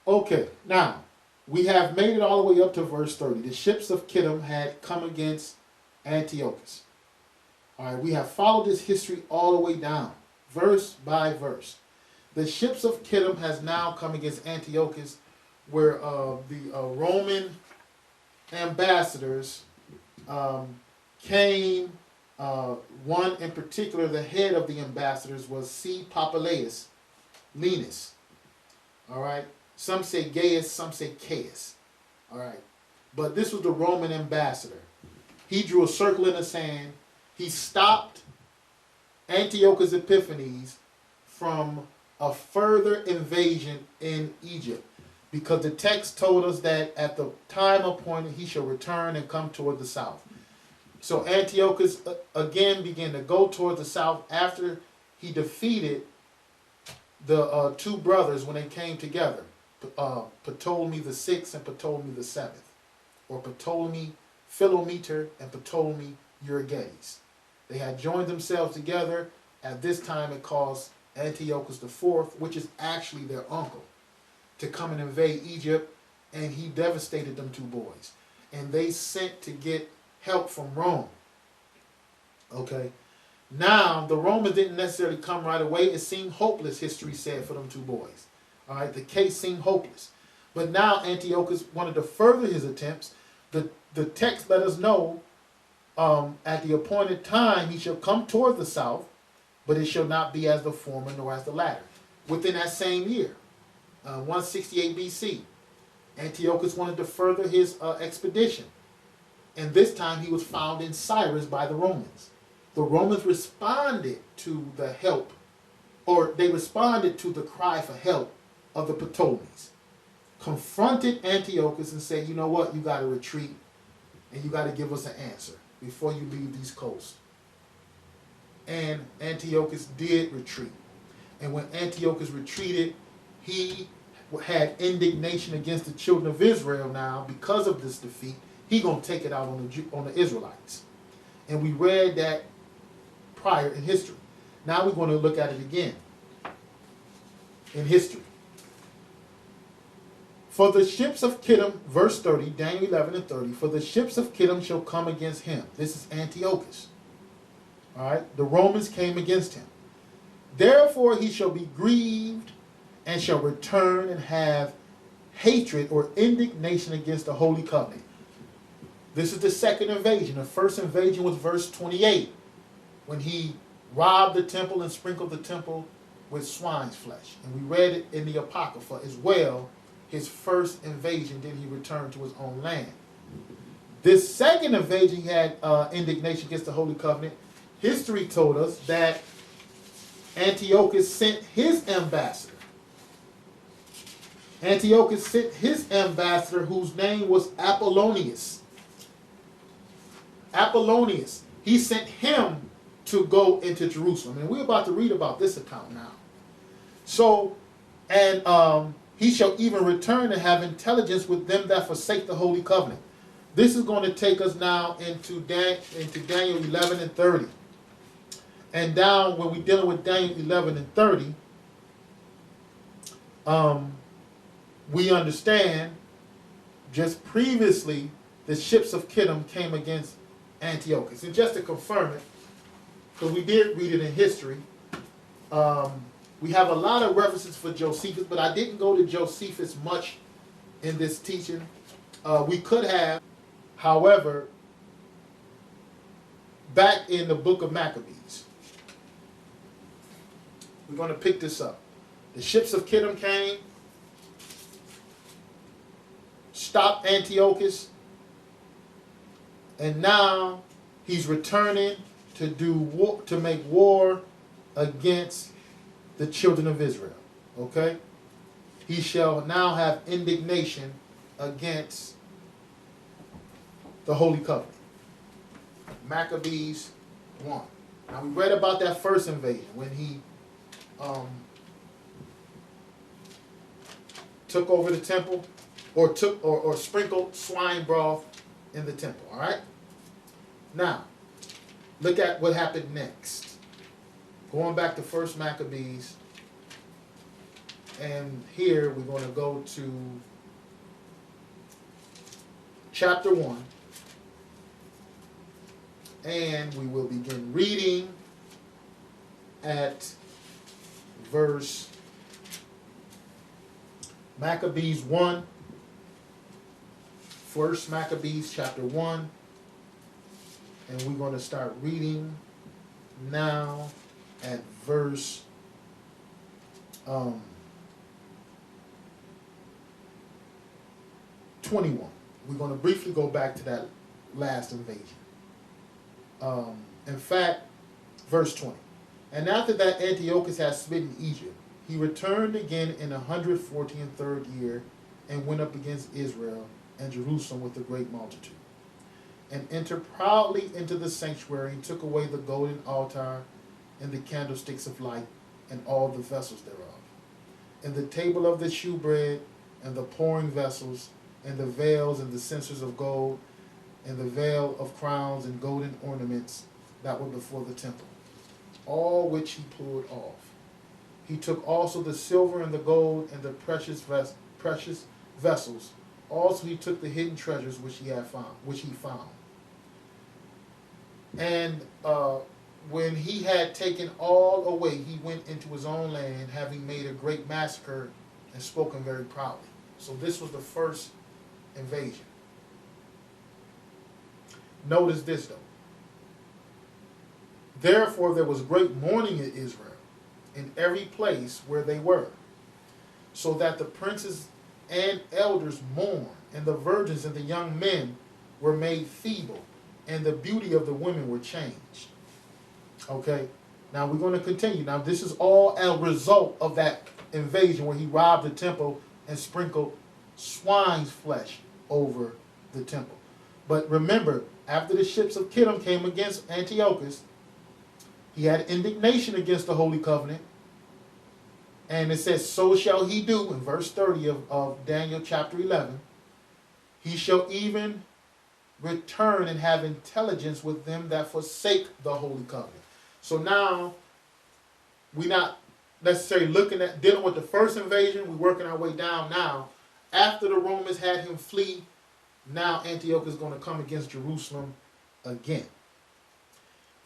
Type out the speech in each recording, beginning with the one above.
Okay, now we have made it all the way up to verse 30. The ships of Kittim had come against Antiochus. All right, we have followed this history all the way down, verse by verse. The ships of Kittim has now come against Antiochus, where the Roman ambassadors came. One in particular, the head of the ambassadors was C. Populaeus Linus. All right. Some say Gaius, some say Caius. All right. But this was the Roman ambassador. He drew a circle in the sand. He stopped Antiochus Epiphanes from a further invasion in Egypt, because the text told us that at the time appointed he shall return and come toward the south. So Antiochus again began to go toward the south after he defeated the two brothers when they came together, Ptolemy the VI and Ptolemy the VII, or Ptolemy Philometor and Ptolemy Euergetes. They had joined themselves together. At this time it caused Antiochus IV, which is actually their uncle, to come and invade Egypt, and he devastated them two boys. And they sent to get help from Rome. Okay. Now, the Romans didn't necessarily come right away. It seemed hopeless, history said, for them two boys. All right, the case seemed hopeless. But now Antiochus wanted to further his attempts. The text let us know at the appointed time he shall come toward the south, but it shall not be as the former nor as the latter. Within that same year, 168 BC, Antiochus wanted to further his expedition. And this time he was found in Cyrus by the Romans. The Romans responded to the help, or they responded to the cry for help of the Ptolemies. Confronted Antiochus and said, you know what, you got to retreat and you got to give us an answer before you leave these coasts. And Antiochus did retreat. And when Antiochus retreated, he had indignation against the children of Israel now because of this defeat. He going to take it out on the Israelites. And we read that prior in history. Now we're going to look at it again in history. For the ships of Kittim, verse 30, Daniel 11 and 30, for the ships of Kittim shall come against him. This is Antiochus. All right, the Romans came against him. Therefore he shall be grieved and shall return and have hatred or indignation against the holy covenant. This is the second invasion. The first invasion was verse 28, when he robbed the temple and sprinkled the temple with swine's flesh. And we read it in the Apocrypha as well. His first invasion, then he returned to his own land. This second invasion, he had indignation against the holy covenant. History told us that Antiochus sent his ambassador. Antiochus sent his ambassador, whose name was Apollonius. Apollonius. He sent him to go into Jerusalem. And we're about to read about this account now. So, and he shall even return and have intelligence with them that forsake the holy covenant. This is going to take us now into Daniel 11 and 30. And down when we're dealing with Daniel 11 and 30, we understand just previously the ships of Kittim came against Antiochus. And just to confirm it, because we did read it in history, we have a lot of references for Josephus, but I didn't go to Josephus much in this teaching. We could have, however, back in the book of Maccabees. We're going to pick this up. The ships of Kittim came, stopped Antiochus, and now he's returning to do war, to make war against the children of Israel. Okay? He shall now have indignation against the Holy Covenant. Maccabees 1. Now we read about that first invasion when he took over the temple, or sprinkled swine broth in the temple. All right? Now, look at what happened next. Going back to 1 Maccabees And here we're going to go to chapter 1. And we will begin reading at verse Maccabees 1. First Maccabees chapter 1. And we're going to start reading now at verse 21. We're going to briefly go back to that last invasion. In fact, verse 20. And after that Antiochus had smitten Egypt, he returned again in the 143rd year and went up against Israel and Jerusalem with a great multitude, and entered proudly into the sanctuary and took away the golden altar and the candlesticks of light and all the vessels thereof, and the table of the shewbread and the pouring vessels and the veils and the censers of gold and the veil of crowns and golden ornaments that were before the temple, all which he pulled off. He took also the silver and the gold and the precious vessels. Also he took the hidden treasures which he found. And when he had taken all away, he went into his own land, having made a great massacre and spoken very proudly. So this was the first invasion. Notice this though. Therefore there was great mourning in Israel, in every place where they were, so that the princes and elders mourned, and the virgins and the young men were made feeble, and the beauty of the women were changed. Okay, now we're going to continue. Now this is all a result of that invasion where he robbed the temple and sprinkled swine's flesh over the temple. But remember, after the ships of Kittim came against Antiochus, he had indignation against the Holy Covenant. And it says, so shall he do, in verse 30 of Daniel chapter 11. He shall even return and have intelligence with them that forsake the Holy Covenant. So now, we're not necessarily dealing with the first invasion. We're working our way down now. After the Romans had him flee, now Antiochus is going to come against Jerusalem again.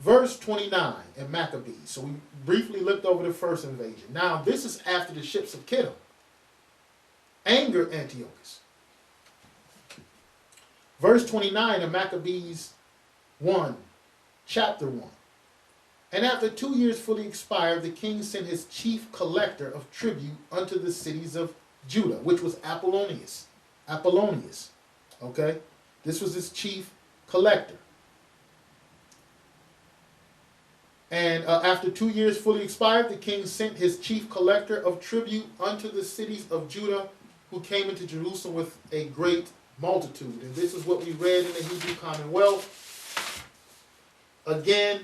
Verse 29 in Maccabees. So we briefly looked over the first invasion. Now this is after the ships of Kittim angered Antiochus. Verse 29 in Maccabees 1, chapter 1. And after 2 years fully expired, the king sent his chief collector of tribute unto the cities of Judah, which was Apollonius. Okay? This was his chief collector. And after 2 years fully expired, the king sent his chief collector of tribute unto the cities of Judah, who came into Jerusalem with a great multitude. And this is what we read in the Hebrew Commonwealth. Again,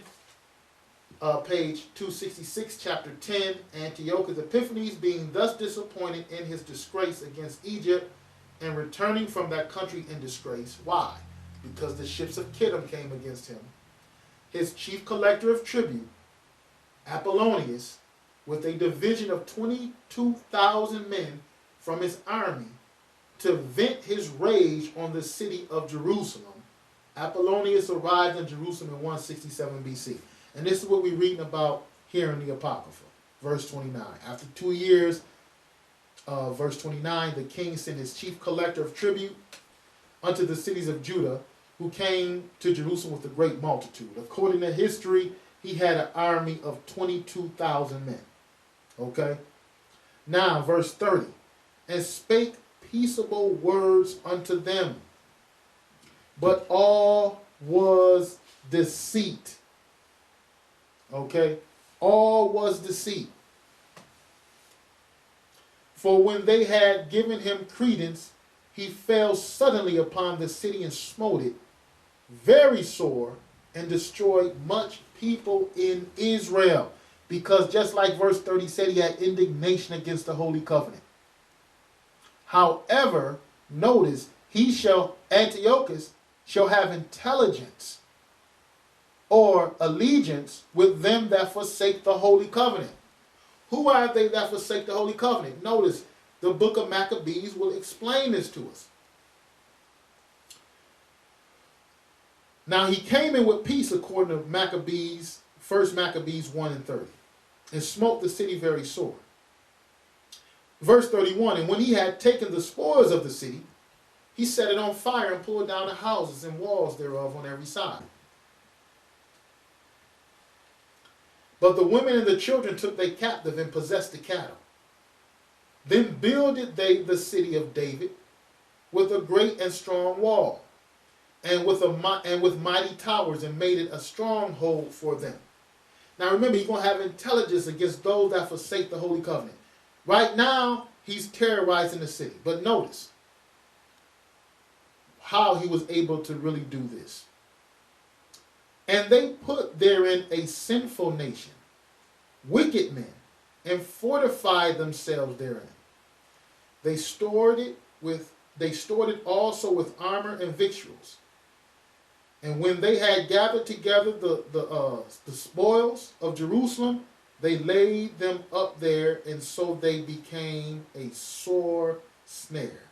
page 266, chapter 10, Antiochus Epiphanes, being thus disappointed in his disgrace against Egypt, and returning from that country in disgrace. Why? Because the ships of Kittim came against him. His chief collector of tribute, Apollonius, with a division of 22,000 men from his army, to vent his rage on the city of Jerusalem. Apollonius arrived in Jerusalem in 167 BC. And this is what we're reading about here in the Apocrypha. Verse 29. After 2 years, verse 29, the king sent his chief collector of tribute unto the cities of Judah, who came to Jerusalem with a great multitude. According to history, he had an army of 22,000 men. Okay? Now, verse 30. And spake peaceable words unto them, but all was deceit. Okay? All was deceit. For when they had given him credence, he fell suddenly upon the city and smote it very sore, and destroyed much people in Israel. Because just like verse 30 said, he had indignation against the Holy Covenant. However, notice, Antiochus shall have intelligence or allegiance with them that forsake the Holy Covenant. Who are they that forsake the Holy Covenant? Notice, the book of Maccabees will explain this to us. Now he came in with peace according to Maccabees, 1 Maccabees 1 and 30, and smote the city very sore. Verse 31, and when he had taken the spoils of the city, he set it on fire and pulled down the houses and walls thereof on every side. But the women and the children took they captive and possessed the cattle. Then builded they the city of David with a great and strong wall, and with mighty towers, and made it a stronghold for them. Now remember, he's going to have intelligence against those that forsake the Holy Covenant. Right now, he's terrorizing the city. But notice how he was able to really do this. And they put therein a sinful nation, wicked men, and fortified themselves therein. They stored it also with armor and victuals. And when they had gathered together the spoils of Jerusalem, they laid them up there, and so they became a sore snare.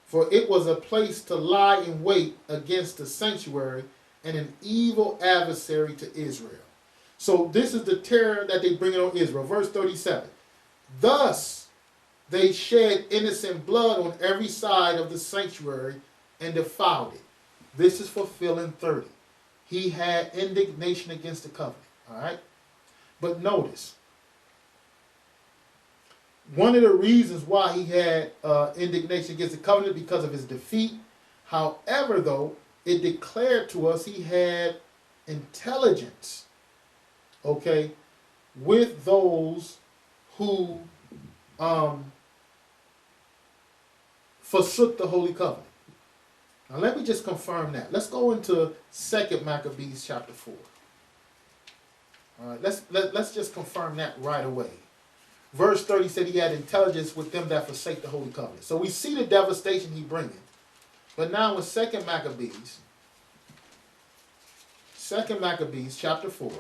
For it was a place to lie in wait against the sanctuary, and an evil adversary to Israel. So this is the terror that they bring on Israel. Verse 37. Thus they shed innocent blood on every side of the sanctuary and defiled it. This is fulfilling 30. He had indignation against the covenant. All right. But notice, one of the reasons why he had indignation against the covenant because of his defeat. However, though, it declared to us he had intelligence, okay, with those who forsook the Holy Covenant. Now let me just confirm that. Let's go into 2 Maccabees chapter 4. All right, let's just confirm that right away. Verse 30 said he had intelligence with them that forsake the Holy Covenant. So we see the devastation he bringing. But now with 2 Maccabees chapter 4,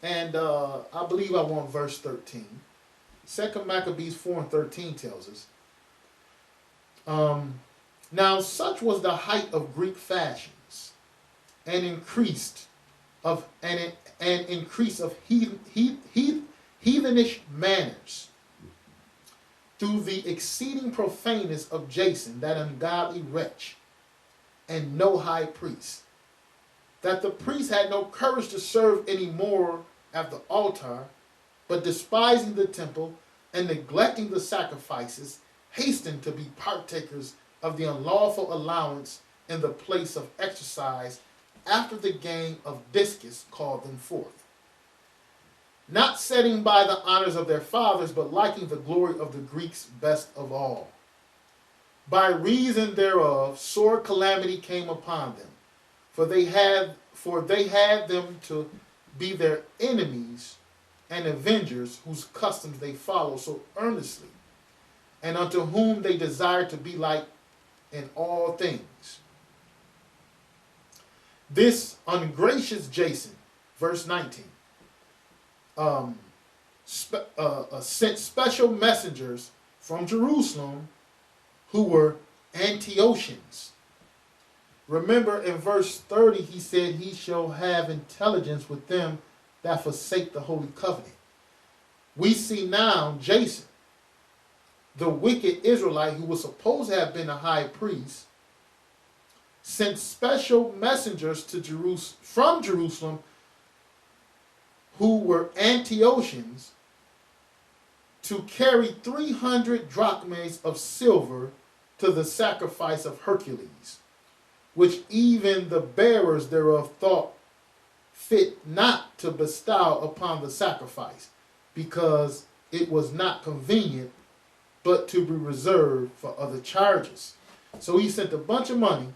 and I believe I want verse 13. 2 Maccabees 4 and 13 tells us, now such was the height of Greek fashions, and increase of heathenish manners, through the exceeding profaneness of Jason, that ungodly wretch, and no high priest, that the priest had no courage to serve any more at the altar, but despising the temple and neglecting the sacrifices, hastened to be partakers of the unlawful allowance in the place of exercise, after the game of discus called them forth. Not setting by the honors of their fathers, but liking the glory of the Greeks best of all. By reason thereof, sore calamity came upon them, for they had them to be their enemies and avengers, whose customs they follow so earnestly, and unto whom they desire to be like in all things. This ungracious Jason, verse 19, sent special messengers from Jerusalem who were Antiochians. Remember in verse 30 he said he shall have intelligence with them that forsake the Holy Covenant. We see now Jason, the wicked Israelite who was supposed to have been a high priest, sent special messengers to from Jerusalem who were Antiochians to carry 300 drachmas of silver to the sacrifice of Hercules, which even the bearers thereof thought fit not to bestow upon the sacrifice, because it was not convenient, but to be reserved for other charges. So he sent a bunch of money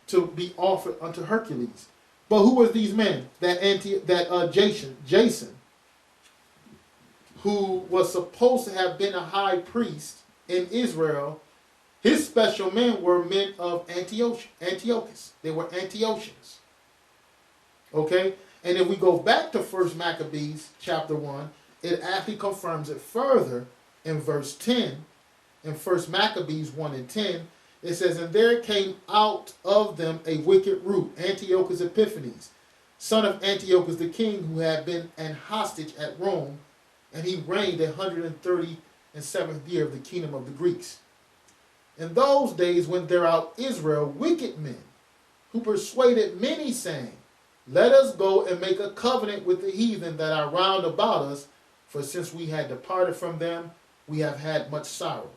to be offered unto Hercules. But who was these men? Jason, who was supposed to have been a high priest in Israel. His special men were men of Antiochus. They were Antiochians. Okay? And if we go back to 1 Maccabees chapter 1, it actually confirms it further in verse 10. In 1 Maccabees 1 and 10, it says, "And there came out of them a wicked root, Antiochus Epiphanes, son of Antiochus the king, who had been an hostage at Rome, and he reigned 137th year of the kingdom of the Greeks. In those days went there out Israel wicked men, who persuaded many, saying, Let us go and make a covenant with the heathen that are round about us, for since we had departed from them, we have had much sorrow.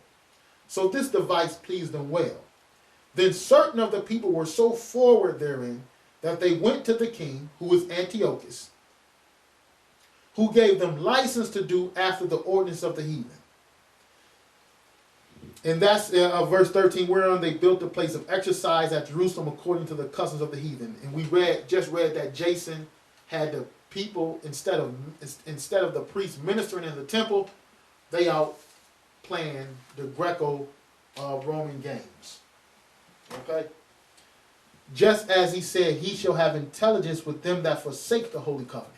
So this device pleased them well. Then certain of the people were so forward therein, that they went to the king, who was Antiochus, who gave them license to do after the ordinance of the heathen." And that's verse 13, whereon they built a place of exercise at Jerusalem according to the customs of the heathen. And we just read that Jason had the people, instead of the priests ministering in the temple, they out playing the Greco-Roman games. Okay? Just as he said, he shall have intelligence with them that forsake the holy covenant.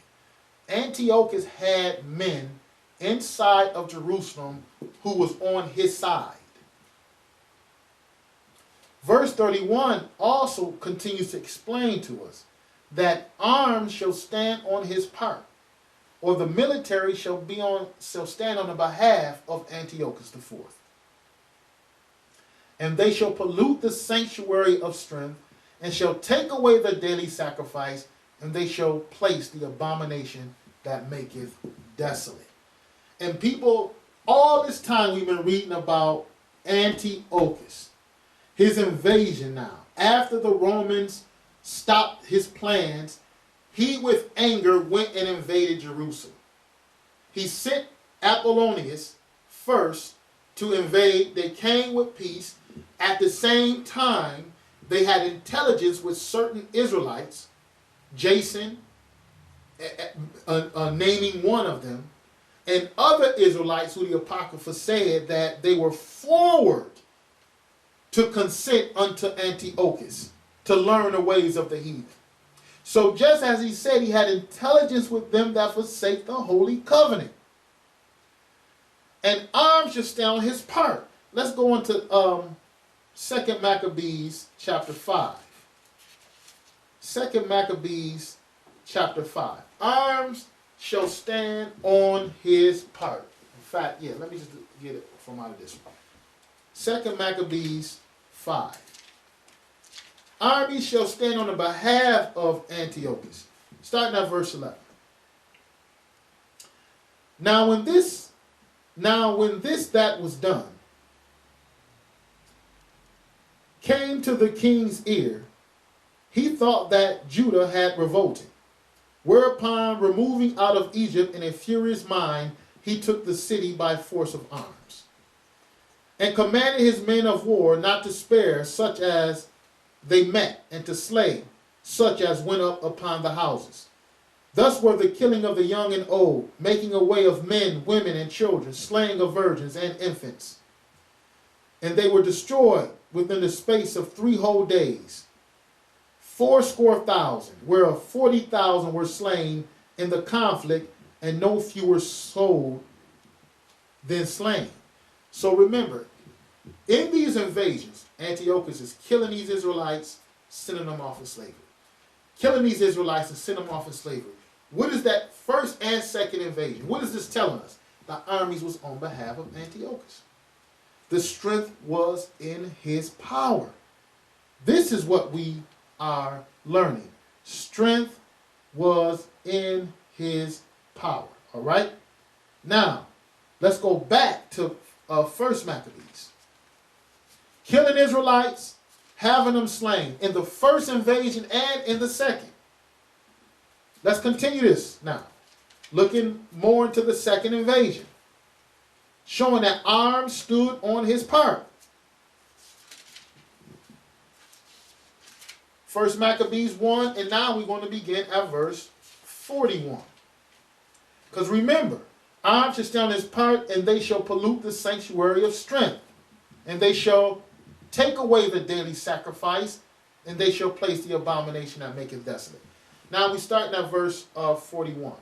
Antiochus had men inside of Jerusalem who was on his side. Verse 31 also continues to explain to us that arms shall stand on his part, or the military shall stand on the behalf of Antiochus IV. And they shall pollute the sanctuary of strength, and shall take away the daily sacrifice, and they shall place the abomination that maketh desolate. And people, all this time we've been reading about Antiochus, his invasion now. After the Romans stopped his plans, he with anger went and invaded Jerusalem. He sent Apollonius first to invade. They came with peace. At the same time, they had intelligence with certain Israelites, Jason, naming one of them, and other Israelites who the Apocrypha said that they were forward to consent unto Antiochus, to learn the ways of the heathen. So just as he said, he had intelligence with them that forsake the holy covenant. And arms shall stand on his part. Let's go on to 2 Maccabees chapter 5. 2 Maccabees chapter 5. Arms shall stand on his part. In fact, yeah, let me just get it from out of this one. 2 Maccabees 5. Armies shall stand on the behalf of Antiochus. Starting at verse 11. Now when this that was done came to the king's ear, he thought that Judah had revolted. Whereupon, removing out of Egypt in a furious mind, he took the city by force of arms, and commanded his men of war not to spare such as they met, and to slay such as went up upon the houses. Thus were the killing of the young and old, making away of men, women, and children, slaying of virgins and infants. And they were destroyed within the space of 3 whole days. 80,000, whereof 40,000 were slain in the conflict, and no fewer sold than slain. So remember, in these invasions, Antiochus is killing these Israelites, sending them off in slavery. Killing these Israelites and sending them off in slavery. What is that first and second invasion? What is this telling us? The armies was on behalf of Antiochus. The strength was in his power. This is what we are learning. Strength was in his power. All right? Now, let's go back to 1 Maccabees. Killing Israelites, having them slain in the first invasion and in the second. Let's continue this now. Looking more into the second invasion. Showing that arms stood on his part. 1 Maccabees 1, and now we're going to begin at verse 41. Because remember, arms shall stand on his part, and they shall pollute the sanctuary of strength. And they shall take away the daily sacrifice, and they shall place the abomination that maketh desolate. Now we start at verse 41.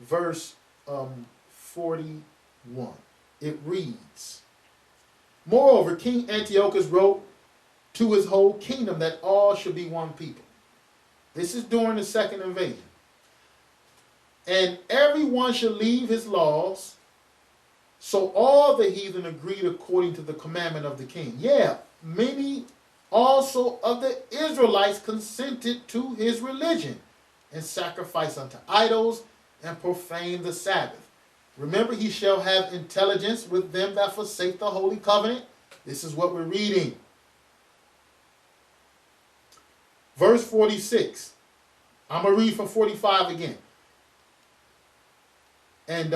verse 41. It reads, "Moreover, King Antiochus wrote to his whole kingdom that all should be one people." This is during the second invasion. "And everyone should leave his laws. So all the heathen agreed according to the commandment of the king." Yeah, many also of the Israelites consented to his religion and sacrificed unto idols and profaned the Sabbath. Remember, he shall have intelligence with them that forsake the holy covenant. This is what we're reading. Verse 46. I'm going to read from 45 again. And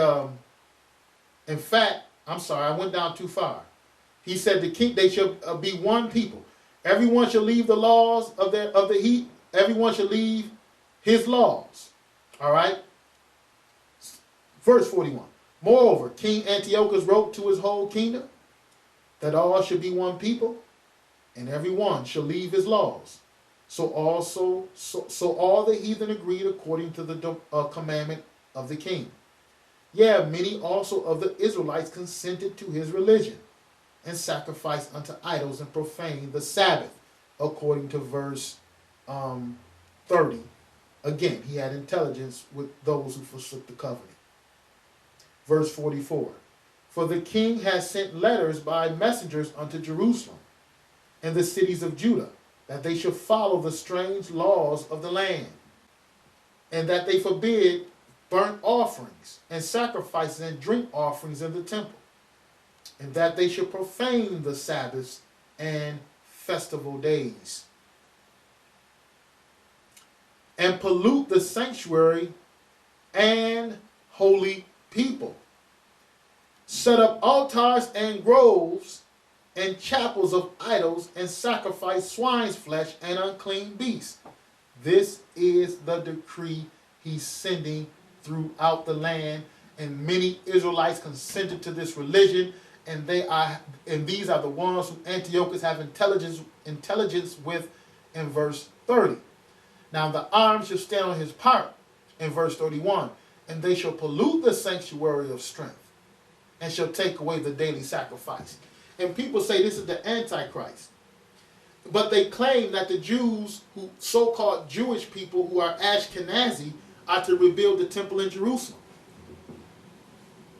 in fact, I'm sorry, I went down too far. He said the king, they shall be one people. Everyone shall leave the laws of the heat. Everyone shall leave his laws. All right. Verse 41. "Moreover, King Antiochus wrote to his whole kingdom that all should be one people, and everyone shall leave his laws. So all the heathen agreed according to the commandment of the king. Yeah, many also of the Israelites consented to his religion and sacrificed unto idols and profaned the Sabbath," according to verse 30. Again, he had intelligence with those who forsook the covenant. Verse 44. "For the king has sent letters by messengers unto Jerusalem and the cities of Judah, that they should follow the strange laws of the land, and that they forbid burnt offerings and sacrifices and drink offerings in the temple, and that they should profane the Sabbaths and festival days, and pollute the sanctuary and holy people, set up altars and groves and chapels of idols, and sacrifice swine's flesh and unclean beasts." This is the decree he's sending throughout the land, and many Israelites consented to this religion, and these are the ones who Antiochus have intelligence with in verse 30. "Now the arm shall stand on his part," in verse 31, "and they shall pollute the sanctuary of strength, and shall take away the daily sacrifice." And people say this is the antichrist, but they claim that the Jews, who so-called Jewish people who are Ashkenazi, are to rebuild the temple in Jerusalem.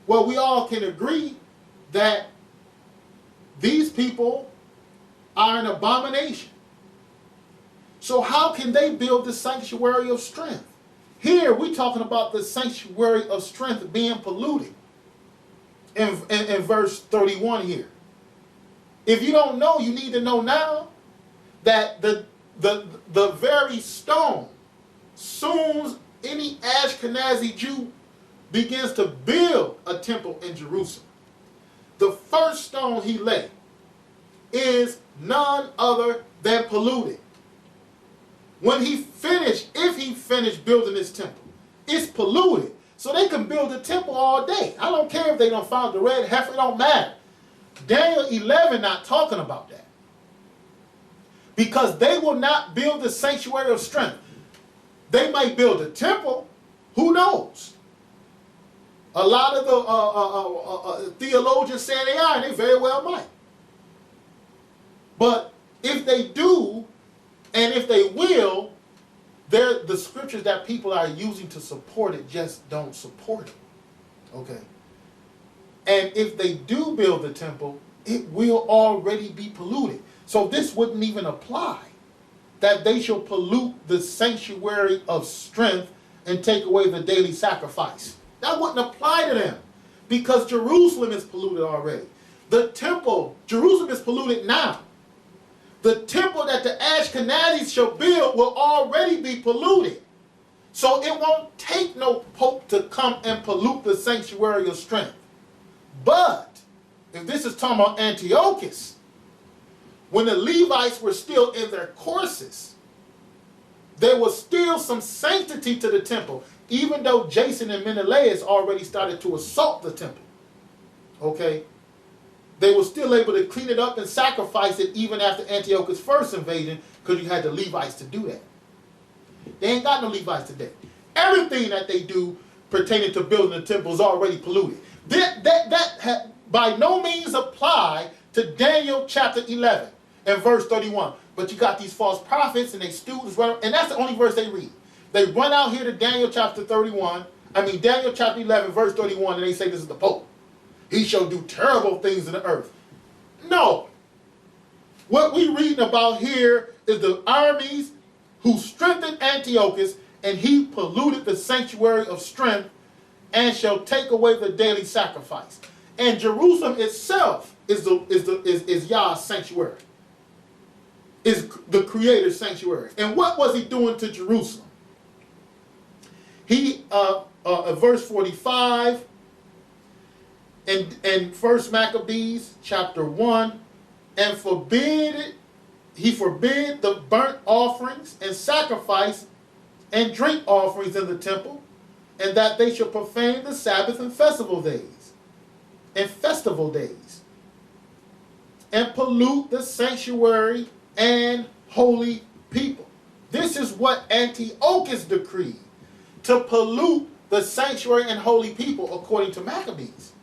Well, we all can agree that these people are an abomination. So how can they build the sanctuary of strength? Here we're talking about the sanctuary of strength being polluted in verse 31 here. If you don't know, you need to know now that the very stone, soon any Ashkenazi Jew begins to build a temple in Jerusalem, the first stone he laid is none other than polluted. When he finished, if he finished building this temple, it's polluted. So they can build a temple all day. I don't care if they don't find the red heifer, it don't matter. Daniel 11 not talking about that. Because they will not build the sanctuary of strength. They might build a temple, who knows? A lot of the theologians say they are, and they very well might. But if they do, and if they will, the scriptures that people are using to support it just don't support it. Okay? And if they do build the temple, it will already be polluted. So this wouldn't even apply, that they shall pollute the sanctuary of strength and take away the daily sacrifice. That wouldn't apply to them, because Jerusalem is polluted already. The temple, Jerusalem is polluted now. The temple that the Ashkenazis shall build will already be polluted. So it won't take no pope to come and pollute the sanctuary of strength. But if this is talking about Antiochus, when the Levites were still in their courses, there was still some sanctity to the temple, even though Jason and Menelaus already started to assault the temple. Okay? They were still able to clean it up and sacrifice it even after Antiochus' first invasion, because you had the Levites to do that. They ain't got no Levites today. Everything that they do, pertaining to building the temple is already polluted. That by no means apply to Daniel chapter 11 and verse 31. But you got these false prophets and they students, and that's the only verse they read. They run out here to Daniel chapter 11 verse 31, and they say this is the Pope. He shall do terrible things in the earth. No. What we reading about here is the armies who strengthened Antiochus, and he polluted the sanctuary of strength and shall take away the daily sacrifice. And Jerusalem itself is Yah's sanctuary, is the Creator's sanctuary. And what was he doing to Jerusalem? He, verse 45, in 1 Maccabees chapter 1, and he forbid the burnt offerings and sacrifice and drink offerings in the temple, and that they shall profane the Sabbath and festival days, and pollute the sanctuary and holy people. This is what Antiochus decreed, to pollute the sanctuary and holy people, according to Maccabees.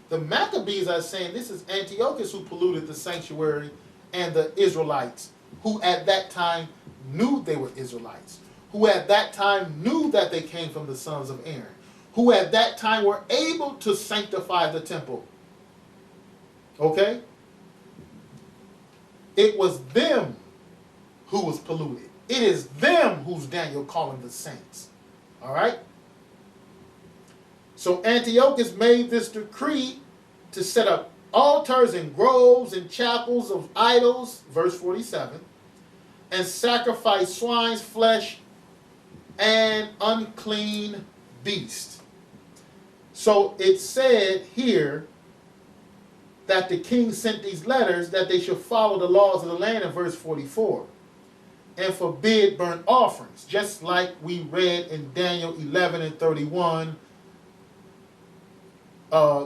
The Maccabees are saying this is Antiochus who polluted the sanctuary, and the Israelites, who at that time knew they were Israelites, who at that time knew that they came from the sons of Aaron, who at that time were able to sanctify the temple. Okay? It was them who was polluted. It is them who's Daniel calling the saints. All right? So Antiochus made this decree to set up altars and groves and chapels of idols, verse 47, and sacrifice swine's flesh and unclean beasts. So it said here that the king sent these letters that they should follow the laws of the land in verse 44 and forbid burnt offerings, just like we read in Daniel 11 and 31.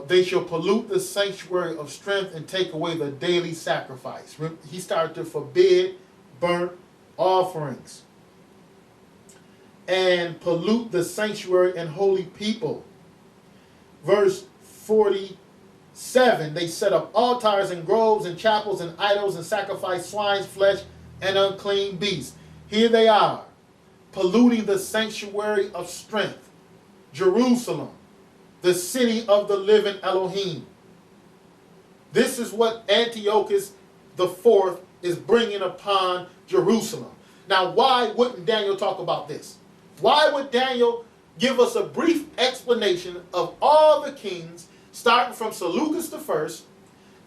They shall pollute the sanctuary of strength and take away the daily sacrifice. He started to forbid burnt offerings and pollute the sanctuary and holy people. Verse 47, they set up altars and groves and chapels and idols and sacrifice swine's flesh and unclean beasts. Here they are, polluting the sanctuary of strength, Jerusalem, the city of the living Elohim. This is what Antiochus IV is bringing upon Jerusalem. Now, why wouldn't Daniel talk about this? Why would Daniel give us a brief explanation of all the kings, starting from Seleucus I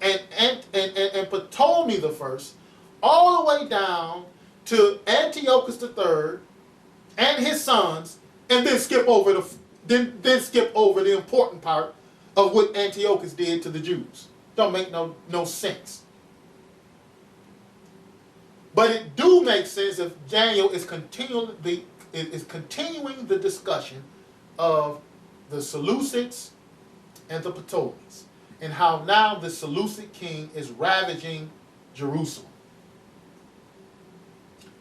and Ptolemy I, all the way down to Antiochus III and his sons, and then skip over the important part of what Antiochus did to the Jews? Don't make no sense. But it do make sense if Daniel is continuing the discussion of the Seleucids and the Ptolemies, and how now the Seleucid king is ravaging Jerusalem.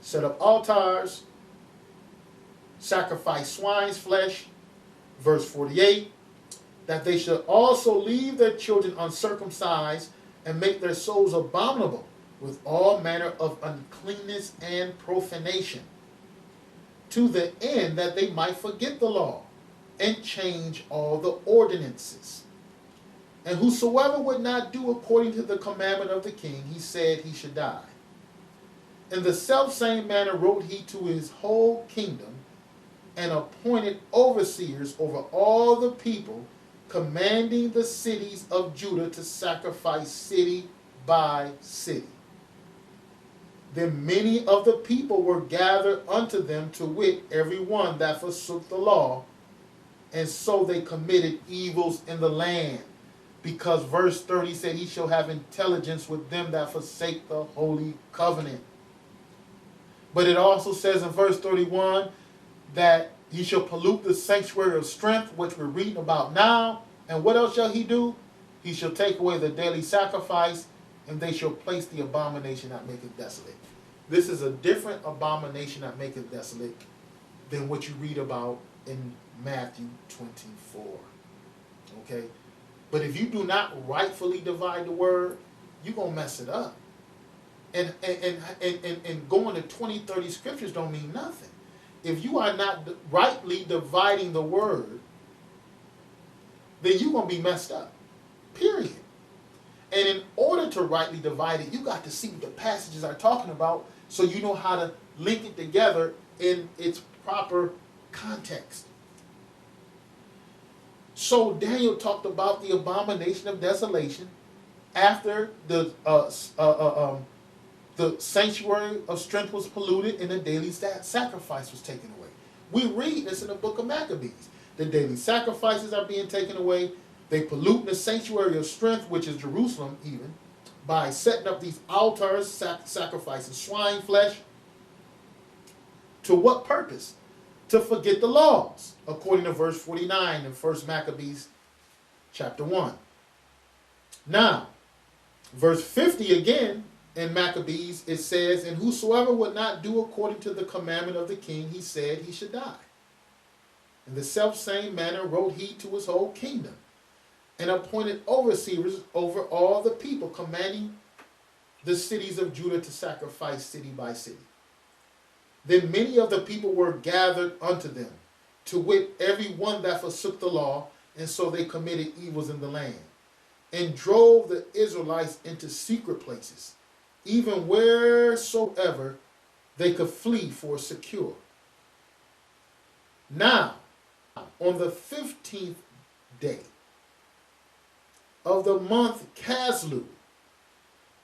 Set up altars, sacrifice swine's flesh, verse 48, that they should also leave their children uncircumcised and make their souls abominable with all manner of uncleanness and profanation, to the end that they might forget the law and change all the ordinances. And whosoever would not do according to the commandment of the king, he said he should die. In the selfsame manner wrote he to his whole kingdom, and appointed overseers over all the people, commanding the cities of Judah to sacrifice city by city. Then many of the people were gathered unto them, to wit, every one that forsook the law, and so they committed evils in the land. Because verse 30 said, he shall have intelligence with them that forsake the holy covenant. But it also says in verse 31 that he shall pollute the sanctuary of strength, which we're reading about now. And what else shall he do? He shall take away the daily sacrifice, and they shall place the abomination that maketh desolate. This is a different abomination that maketh desolate than what you read about in Matthew 24. Okay? But if you do not rightfully divide the word, you're going to mess it up. And going to 20, 30 scriptures don't mean nothing. If you are not rightly dividing the word, then you're going to be messed up. Period. And in order to rightly divide it, you got to see what the passages are talking about so you know how to link it together in its proper context. So Daniel talked about the abomination of desolation after the sanctuary of strength was polluted and the daily sacrifice was taken away. We read this in the book of Maccabees. The daily sacrifices are being taken away. They pollute the sanctuary of strength, which is Jerusalem even, by setting up these altars, sacrificing swine flesh. To what purpose? To forget the laws, according to verse 49 in 1 Maccabees chapter 1. Now, verse 50 again, in Maccabees, it says, and whosoever would not do according to the commandment of the king, he said he should die. In the selfsame manner wrote he to his whole kingdom, and appointed overseers over all the people, commanding the cities of Judah to sacrifice city by city. Then many of the people were gathered unto them, to wit, every one that forsook the law, and so they committed evils in the land, and drove the Israelites into secret places, even wheresoever they could flee for secure. Now, on the 15th day of the month Caslu,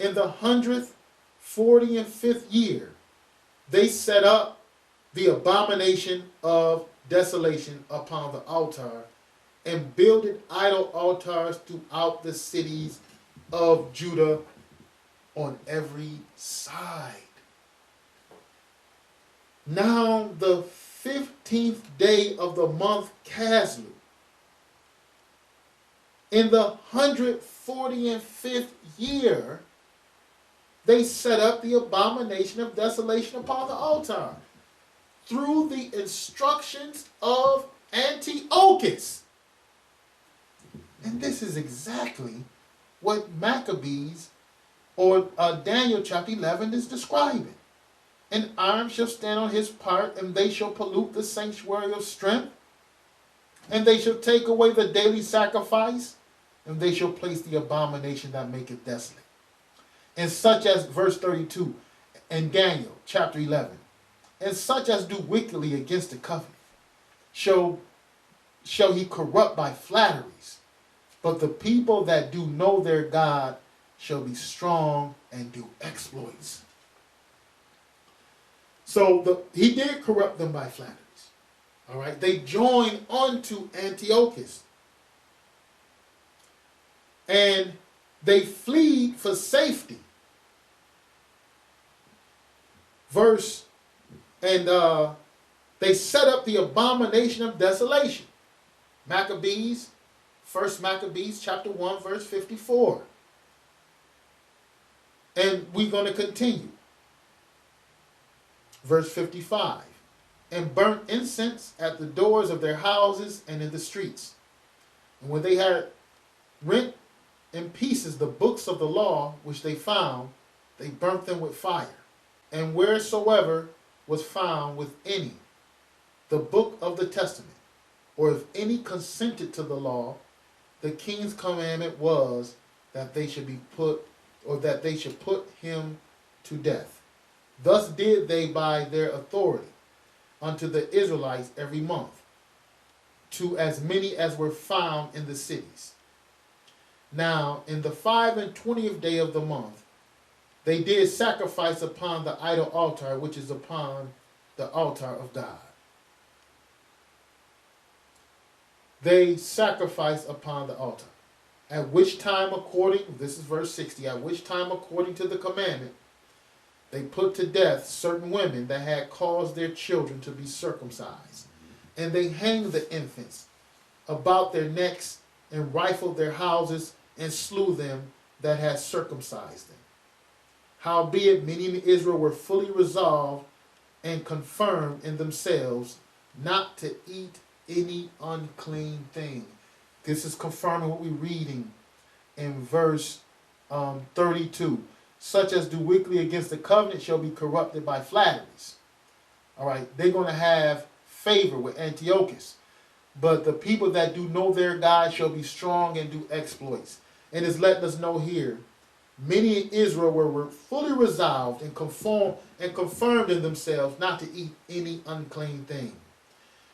in the 145th year, they set up the abomination of desolation upon the altar, and builded idol altars throughout the cities of Judah on every side. Now the 15th day of the month Caslu, in the 145th year, they set up the abomination of desolation upon the altar through the instructions of Antiochus. And this is exactly what Maccabees or Daniel chapter 11 is describing. An arm shall stand on his part, and they shall pollute the sanctuary of strength, and they shall take away the daily sacrifice, and they shall place the abomination that maketh desolate. And such as, verse 32, in Daniel chapter 11, and such as do wickedly against the covenant, shall he corrupt by flatteries. But the people that do know their God shall be strong and do exploits. So he did corrupt them by flatteries. All right, they joined unto Antiochus, and they fled for safety. They set up the abomination of desolation. Maccabees, 1 Maccabees chapter 1, verse 54. And we're going to continue. Verse 55. And burnt incense at the doors of their houses and in the streets. And when they had rent in pieces the books of the law which they found, they burnt them with fire. And wheresoever was found with any the book of the testament, or if any consented to the law, the king's commandment was that they should be put, or that they should put him to death. Thus did they by their authority unto the Israelites every month, to as many as were found in the cities. Now in the 25th day of the month, they did sacrifice upon the idol altar, which is upon the altar of God. They sacrifice upon the altar. At which time this is verse 60, at which time according to the commandment, they put to death certain women that had caused their children to be circumcised. And they hanged the infants about their necks, and rifled their houses, and slew them that had circumcised them. Howbeit many in Israel were fully resolved and confirmed in themselves not to eat any unclean thing. This is confirming what we're reading in verse 32. Such as do wickedly against the covenant shall be corrupted by flatteries. All right, they're going to have favor with Antiochus. But the people that do know their God shall be strong and do exploits. And it's letting us know here, many in Israel were fully resolved and confirmed in themselves not to eat any unclean thing.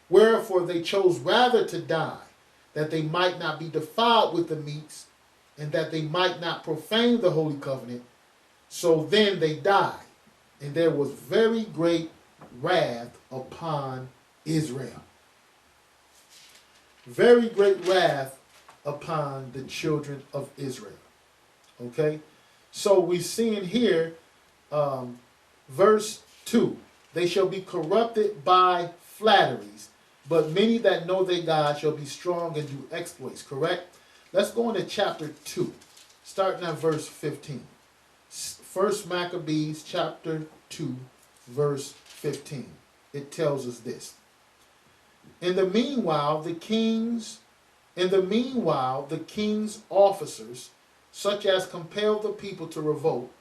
Wherefore they chose rather to die, that they might not be defiled with the meats, and that they might not profane the holy covenant. So then they died, and there was very great wrath upon Israel. Very great wrath upon the children of Israel. Okay? So we see in here, verse 2, they shall be corrupted by flatteries, but many that know their God shall be strong and do exploits. Correct? Let's go into chapter 2, starting at verse 15. First Maccabees chapter 2, verse 15. It tells us this. In the meanwhile, the king's officers, such as compelled the people to revolt,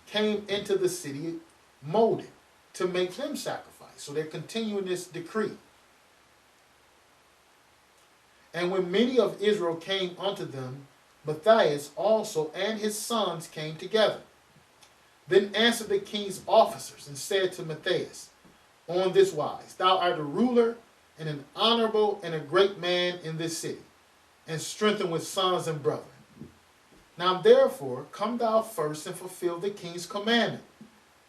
came into the city molded to make them sacrifice. So they're continuing this decree. And when many of Israel came unto them, Matthias also and his sons came together. Then answered the king's officers and said to Matthias, on this wise, thou art a ruler and an honorable and a great man in this city, and strengthened with sons and brethren. Now therefore come thou first and fulfill the king's commandment,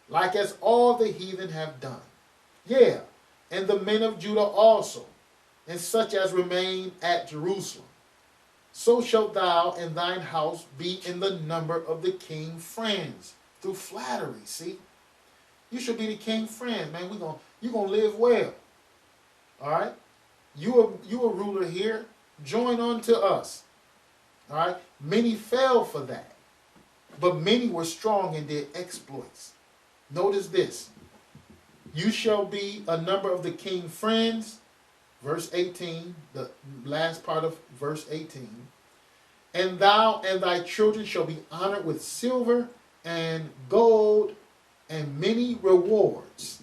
like as all the heathen have done. Yea, and the men of Judah also, and such as remain at Jerusalem. So shalt thou and thine house be in the number of the king's friends. Through flattery, see? You should be the king's friend, man. You're gonna live well. All right? You a ruler here. Join on to us. All right? Many fell for that. But many were strong and did exploits. Notice this. You shall be a number of the king's friends. Verse 18, the last part of verse 18. And thou and thy children shall be honored with silver and gold and many rewards.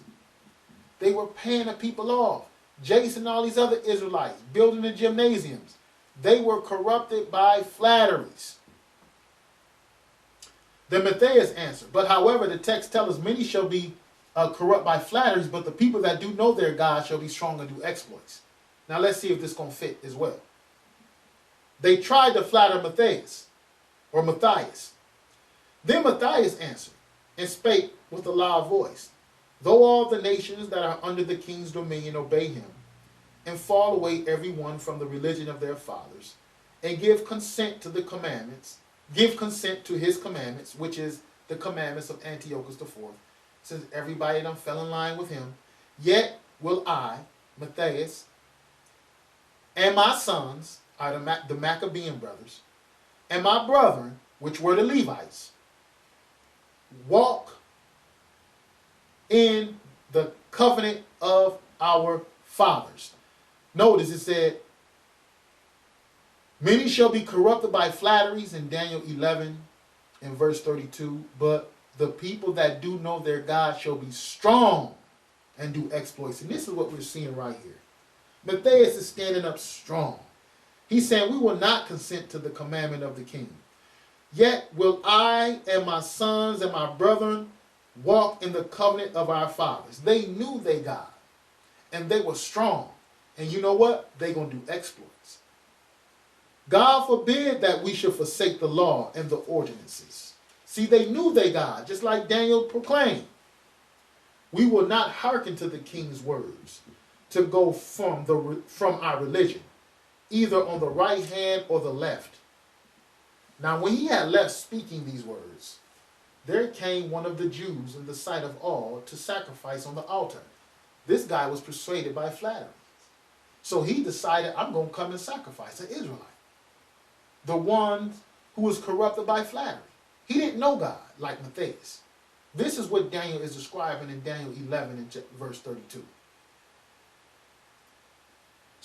They were paying the people off. Jason and all these other Israelites building the gymnasiums. They were corrupted by flatteries. Then Matthias answered, but however, the text tells us many shall be corrupt by flatteries, but the people that do know their God shall be strong and do exploits. Now let's see if this is going to fit as well. They tried to flatter Matthias. Then Matthias answered and spake with a loud voice, though all the nations that are under the king's dominion obey him, and fall away every one from the religion of their fathers, and give consent to the commandments, give consent to his commandments, which is the commandments of Antiochus IV, since everybody done fell in line with him, yet will I, Matthias, and my sons, are the Maccabean brothers, and my brethren, which were the Levites, walk in the covenant of our fathers. Notice it said, many shall be corrupted by flatteries in Daniel 11 and verse 32, but the people that do know their God shall be strong and do exploits. And this is what we're seeing right here. Matthias is standing up strong. He's saying, we will not consent to the commandment of the king. Yet will I and my sons and my brethren walk in the covenant of our fathers. They knew their God, and they were strong. And you know what? They're going to do exploits. God forbid that we should forsake the law and the ordinances. See, they knew their God, just like Daniel proclaimed. We will not hearken to the king's words to go from our religion, either on the right hand or the left. Now, when he had left speaking these words, there came one of the Jews in the sight of all to sacrifice on the altar. This guy was persuaded by flattery. So he decided, I'm going to come and sacrifice an Israelite. The one who was corrupted by flattery. He didn't know God like Matthias. This is what Daniel is describing in Daniel 11 and verse 32.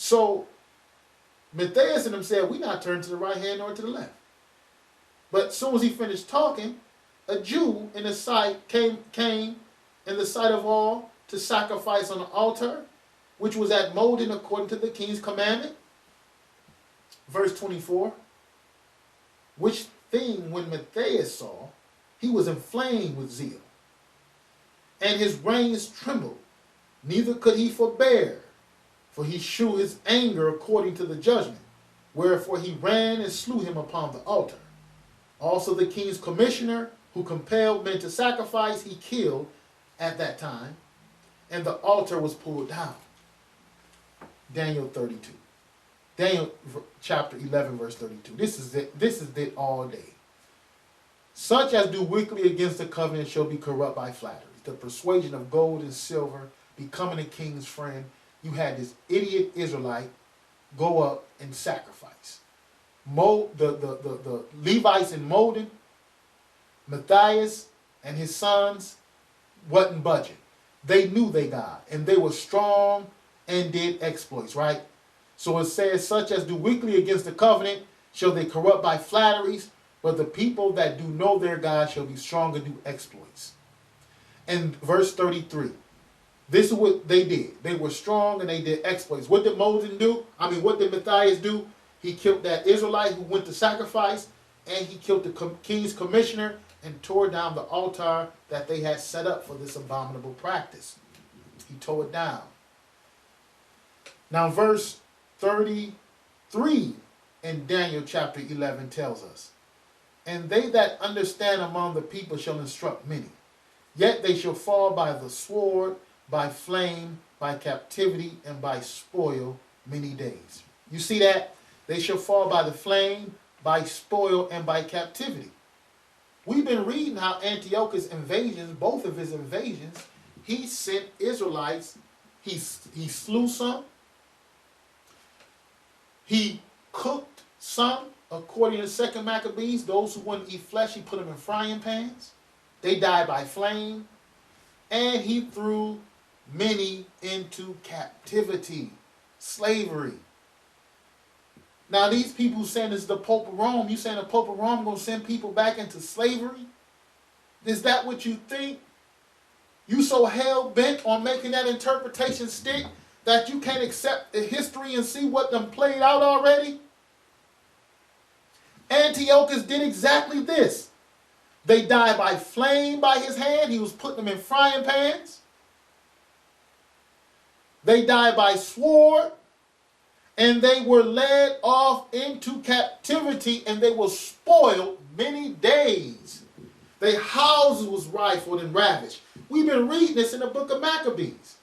So Matthias and them said, we not turn to the right hand nor to the left. But as soon as he finished talking, a Jew in the sight came in the sight of all to sacrifice on the altar, which was at Modin according to the king's commandment. Verse 24. Which thing when Matthias saw, he was inflamed with zeal, and his reins trembled, neither could he forbear, for he shew his anger according to the judgment, wherefore he ran and slew him upon the altar. Also the king's commissioner, who compelled men to sacrifice, he killed at that time, and the altar was pulled down. Daniel 32. Daniel chapter 11, verse 32. This is it all day. Such as do wickedly against the covenant shall be corrupt by flattery. The persuasion of gold and silver, becoming a king's friend. You had this idiot Israelite go up and sacrifice. The Levites in Modin, Matthias and his sons wasn't budging. They knew they God, and they were strong and did exploits, right? So it says, such as do wickedly against the covenant shall they corrupt by flatteries, but the people that do know their God shall be strong and do exploits. And verse 33, this is what they did. They were strong and they did exploits. What did Moses do? What did Matthias do? He killed that Israelite who went to sacrifice, and he killed the king's commissioner and tore down the altar that they had set up for this abominable practice. He tore it down. Now verse 33 in Daniel chapter 11 tells us, and they that understand among the people shall instruct many, yet they shall fall by the sword, by flame, by captivity, and by spoil many days. You see that? They shall fall by the flame, by spoil, and by captivity. We've been reading how Antiochus' invasions, both of his invasions, he sent Israelites, he slew some, he cooked some, according to 2 Maccabees. Those who wouldn't eat flesh, he put them in frying pans. They died by flame. And he threw many into captivity, slavery. Now these people saying it's the Pope of Rome. You saying the Pope of Rome going to send people back into slavery? Is that what you think? You so hell-bent on making that interpretation stick that you can't accept the history and see what them played out already? Antiochus did exactly this. They died by flame by his hand. He was putting them in frying pans. They died by sword. And they were led off into captivity, and they were spoiled many days. Their houses was rifled and ravaged. We've been reading this in the book of Maccabees.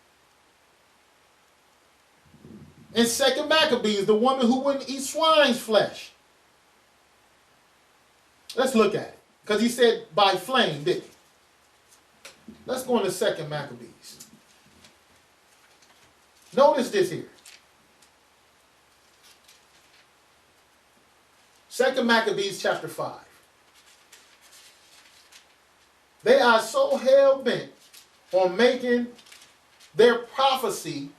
In 2 Maccabees, the woman who wouldn't eat swine's flesh. Let's look at it. Because he said by flame, didn't he? Let's go into 2 Maccabees. Notice this here. 2 Maccabees chapter 5. They are so hell-bent on making their prophecy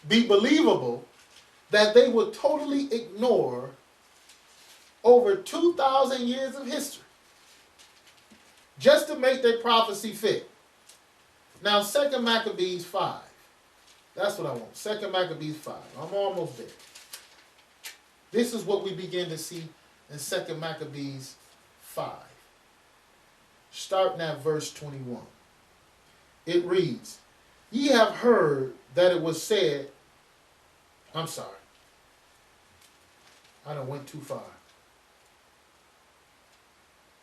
be believable that they will totally ignore over 2,000 years of history just to make their prophecy fit. Now 2 Maccabees 5. That's what I want. 2 Maccabees 5. I'm almost there. This is what we begin to see in 2 Maccabees 5. Starting at verse 21. It reads, ye have heard that it was said, I'm sorry. I done went too far.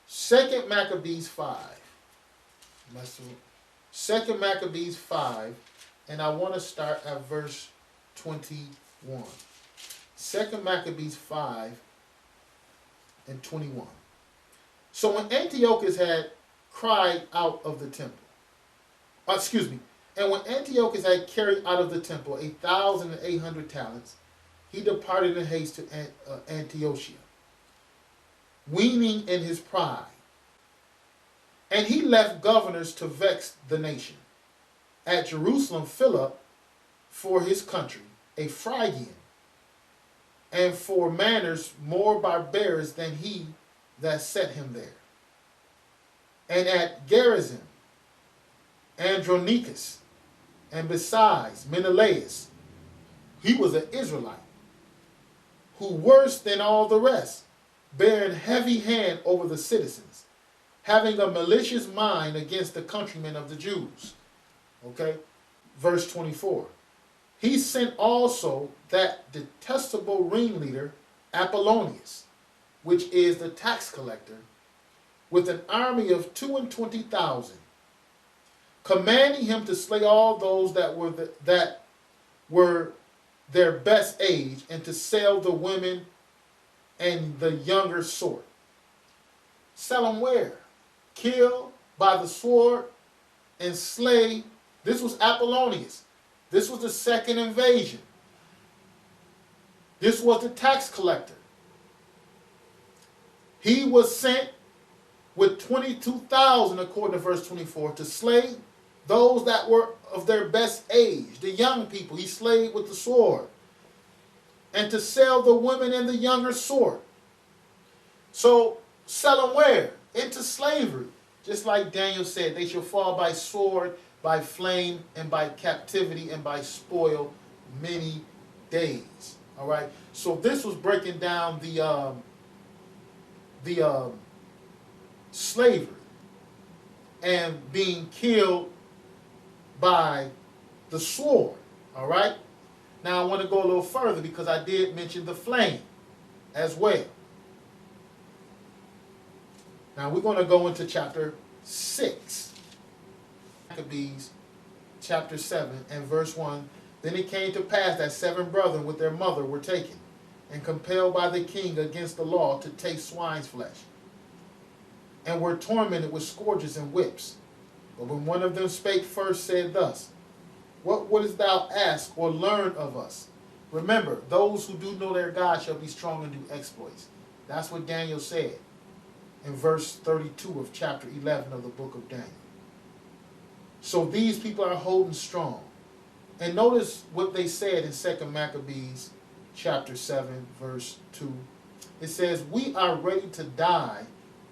2 Maccabees 5. 2 Maccabees 5, and I want to start at verse 21. 2 Maccabees 5 and 21. So when Antiochus had cried out of the temple, and when Antiochus had carried out of the temple 1,800 talents, he departed in haste to Antiochia, weaning in his pride. And he left governors to vex the nation. At Jerusalem, Philip, for his country, a Phrygian, and for manners more barbarous than he that set him there. And at Gerizim, Andronicus, and besides Menelaus, he was an Israelite, who worse than all the rest, bearing heavy hand over the citizens, having a malicious mind against the countrymen of the Jews. Okay, verse 24. He sent also that detestable ringleader Apollonius, which is the tax collector, with an army of 22,000, commanding him to slay all those that were their best age, and to sell the women and the younger sort. Sell them where? Kill by the sword and slay. This was Apollonius. This was the second invasion. This was the tax collector. He was sent with 22,000, according to verse 24, to slay those that were of their best age, the young people. He slayed with the sword. And to sell the women and the younger sort. So, sell them where? Into slavery. Just like Daniel said, they shall fall by sword, by flame, and by captivity, and by spoil many days. All right. So this was breaking down the slavery and being killed by the sword. All right. Now I want to go a little further because I did mention the flame as well. Now we're going to go into chapter 6. Maccabees chapter 7 and verse 1. Then it came to pass that 7 brethren with their mother were taken and compelled by the king against the law to taste swine's flesh, and were tormented with scourges and whips. But when one of them spake first, said thus, What wouldst thou ask or learn of us? Remember, those who do know their God shall be strong and do exploits. That's what Daniel said in verse 32 of chapter 11 of the book of Daniel. So these people are holding strong. And notice what they said in 2 Maccabees chapter 7 verse 2. It says, We are ready to die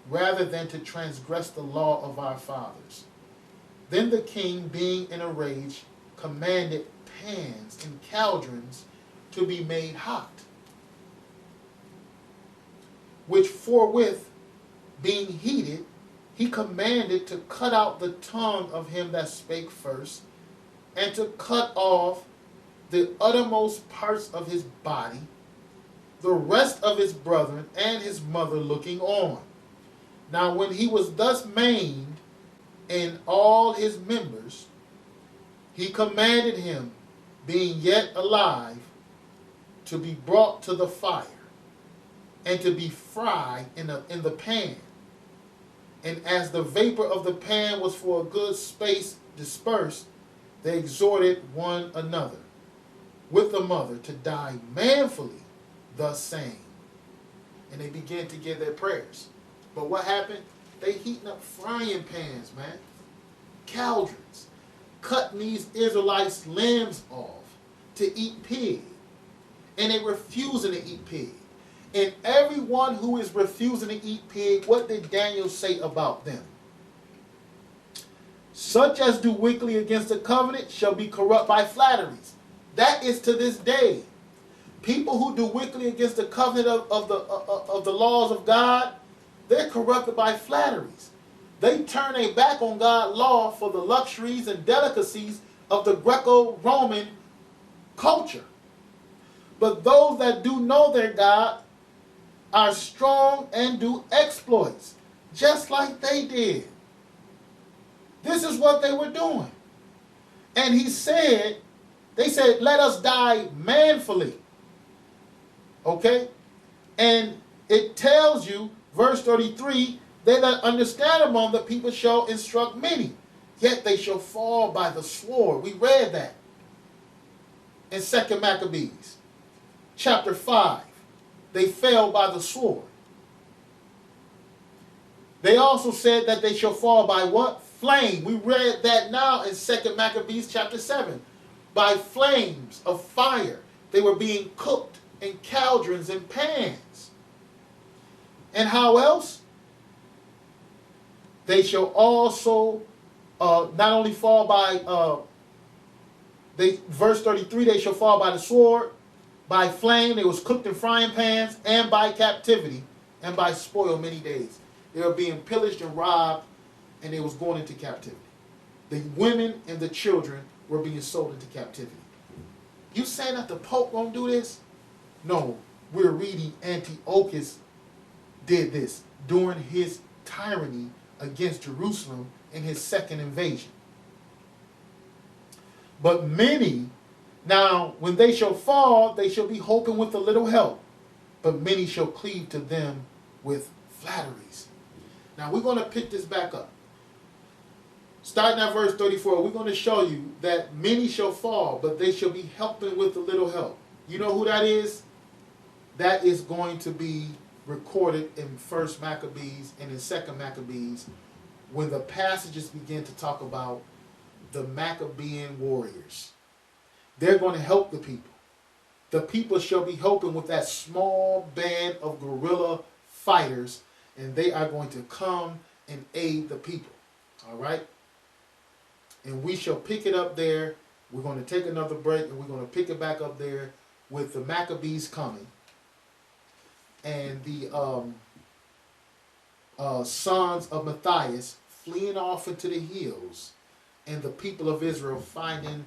rather than to transgress the law of our fathers. Then the king, being in a rage, commanded pans and cauldrons to be made hot, which forthwith being heated, he commanded to cut out the tongue of him that spake first, and to cut off the uttermost parts of his body, the rest of his brethren and his mother looking on. Now when he was thus maimed in all his members, he commanded him, being yet alive, to be brought to the fire, and to be fried in the pan. And as the vapor of the pan was for a good space dispersed, they exhorted one another with the mother to die manfully, thus saying. And they began to give their prayers. But what happened? They heating up frying pans, man. Cauldrons. Cutting these Israelites' limbs off to eat pig. And they refusing to eat pig. And everyone who is refusing to eat pig, what did Daniel say about them? Such as do wickedly against the covenant shall be corrupt by flatteries. That is to this day. People who do wickedly against the covenant of the laws of God, they're corrupted by flatteries. They turn their back on God's law for the luxuries and delicacies of the Greco-Roman culture. But those that do know their God are strong and do exploits, just like they did. This is what they were doing. And he said, they said, let us die manfully. Okay? And it tells you, verse 33, they that understand among the people shall instruct many, yet they shall fall by the sword. We read that in 2 Maccabees, chapter 5. They fell by the sword. They also said that they shall fall by what? Flame. We read that now in 2 Maccabees chapter 7. By flames of fire. They were being cooked and cauldrons and pans. And how else? They shall also not only fall by, verse 33, they shall fall by the sword, by flame, they was cooked in frying pans, and by captivity, and by spoil many days. They were being pillaged and robbed, and they was going into captivity. The women and the children were being sold into captivity. You saying that the Pope won't do this? No, we're reading Antiochus did this during his tyranny against Jerusalem in his second invasion. But many, now when they shall fall, they shall be hoping with a little help, but many shall cleave to them with flatteries. Now we're going to pick this back up. Starting at verse 34, we're going to show you that many shall fall, but they shall be helping with a little help. You know who that is? That is going to be recorded in 1st Maccabees and in 2nd Maccabees when the passages begin to talk about the Maccabean warriors. They're going to help the people. The people shall be helping with that small band of guerrilla fighters, and they are going to come and aid the people. All right? And we shall pick it up there. We're going to take another break, and we're going to pick it back up there with the Maccabees coming and the sons of Matthias fleeing off into the hills, and the people of Israel finding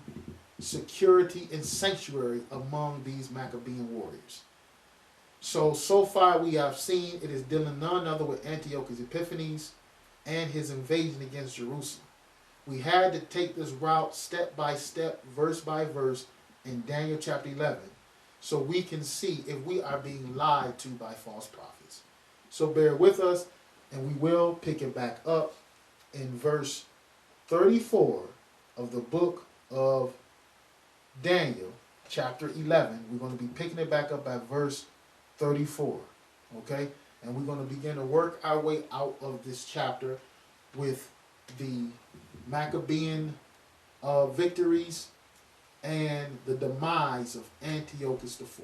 security and sanctuary among these Maccabean warriors. So far we have seen it is dealing none other with Antiochus Epiphanes and his invasion against Jerusalem. We had to take this route step by step, verse by verse in Daniel chapter 11, so we can see if we are being lied to by false prophets. So bear with us, and we will pick it back up in verse 34 of the book of Daniel, chapter 11. We're going to be picking it back up at verse 34, okay? And we're going to begin to work our way out of this chapter with the Maccabean victories and the demise of Antiochus IV.